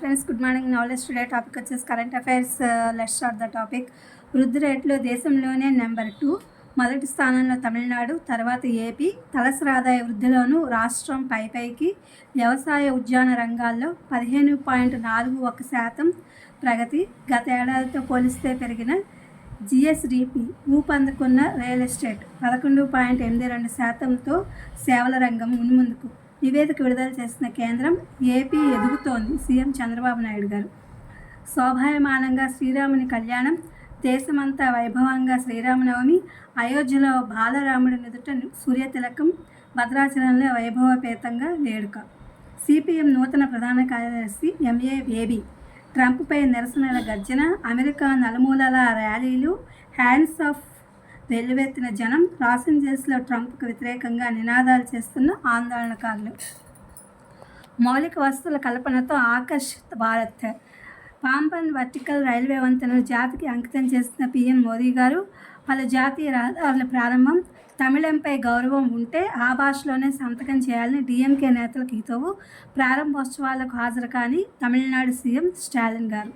Friends, good morning. Knowledge today topic వచ్చేసి current affairs. Let's start the topic. వృద్ధి రేట్లో దేశంలోనే నెంబర్ 2, మొదటి స్థానంలో తమిళనాడు, తర్వాత ఏపీ. తలసరి ఆదాయ వృద్ధిలోనూ రాష్ట్రం పైకి. వ్యవసాయ ఉద్యాన రంగాల్లో 15.41% ప్రగతి. గత ఏడాదితో పోలిస్తే పెరిగిన జిఎస్డిపి. ఊపందుకున్న రియల్ ఎస్టేట్ 11.82%తో సేవల రంగం మున్ముందుకు. నివేదిక విడుదల చేసిన కేంద్రం. ఏపీ ఎదుగుతోంది సీఎం చంద్రబాబు నాయుడు గారు. శోభాయమానంగా శ్రీరాముని కళ్యాణం. దేశమంతా వైభవంగా శ్రీరామనవమి. అయోధ్యలో బాలరాముడి నుదుట సూర్యతిలకం. భద్రాచలంలో వైభవపేతంగా వేడుక. సిపిఎం నూతన ప్రధాన కార్యదర్శి ఎంఏ బేబీ. ట్రంప్పై నిరసనల గర్జన. అమెరికా నలుమూలల ర్యాలీలు. హ్యాండ్స్ ఆఫ్ వెల్లువెత్తిన జనం. లాస్ ఏంజల్స్లో ట్రంప్కు వ్యతిరేకంగా నినాదాలు చేస్తున్న ఆందోళనకారులు. మౌలిక వసతుల కల్పనతో ఆకర్షిత భారత్. పాంబన్ వర్టికల్ రైల్వే వంతెనను జాతికి అంకితం చేసిన పీఎం మోదీ గారు. పలు జాతీయ రహదారుల ప్రారంభం. తమిళంపై గౌరవం ఉంటే ఆ భాషలోనే సంతకం చేయాలని డీఎంకే నేతలకు హితవు. ప్రారంభోత్సవాలకు హాజరు కాని తమిళనాడు సీఎం స్టాలిన్ గారు.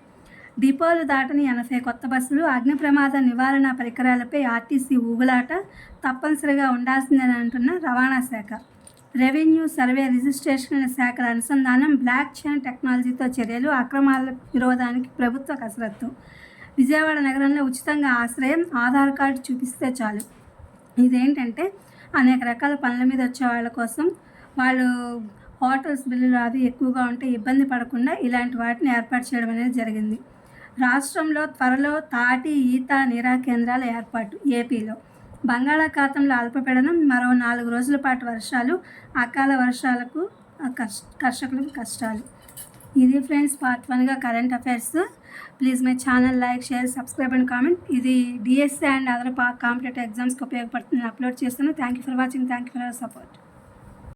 డిపోలు దాటని 80 కొత్త బస్సులు. అగ్ని ప్రమాద నివారణ పరికరాలపై ఆర్టీసీ ఊగులాట. తప్పనిసరిగా ఉండాల్సిందని అంటున్న రవాణా శాఖ. రెవెన్యూ, సర్వే, రిజిస్ట్రేషన్ల శాఖల అనుసంధానం. బ్లాక్ చైన్ టెక్నాలజీతో చర్యలు. అక్రమాల నిరోధానికి ప్రభుత్వ కసరత్తు. విజయవాడ నగరంలో ఉచితంగా ఆశ్రయం. ఆధార్ కార్డు చూపిస్తే చాలు. ఇదేంటంటే అనేక రకాల పనుల మీద వచ్చే వాళ్ళ కోసం, వాళ్ళు హోటల్స్ బిల్లులు అవి ఎక్కువగా ఉంటే ఇబ్బంది పడకుండా ఇలాంటి వాటిని ఏర్పాటు చేయడం అనేది జరిగింది. రాష్ట్రంలో త్వరలో తాటి, ఈత, నీరా కేంద్రాల ఏర్పాటు. ఏపీలో బంగాళాఖాతంలో అల్పపీడనం. మరో 4 రోజుల పాటు వర్షాలు. అకాల వర్షాలకు కర్షకులకు కష్టాలు. ఇది ఫ్రెండ్స్ పార్ట్ 1గా current affairs. Please my channel like, share, subscribe and comment. ఇది డిఎస్సి అండ్ అదర్ కాంపిటేటివ్ ఎగ్జామ్స్కి ఉపయోగపడుతుంది. అప్లోడ్ చేస్తాను. Thank you for watching. Thank you for your support.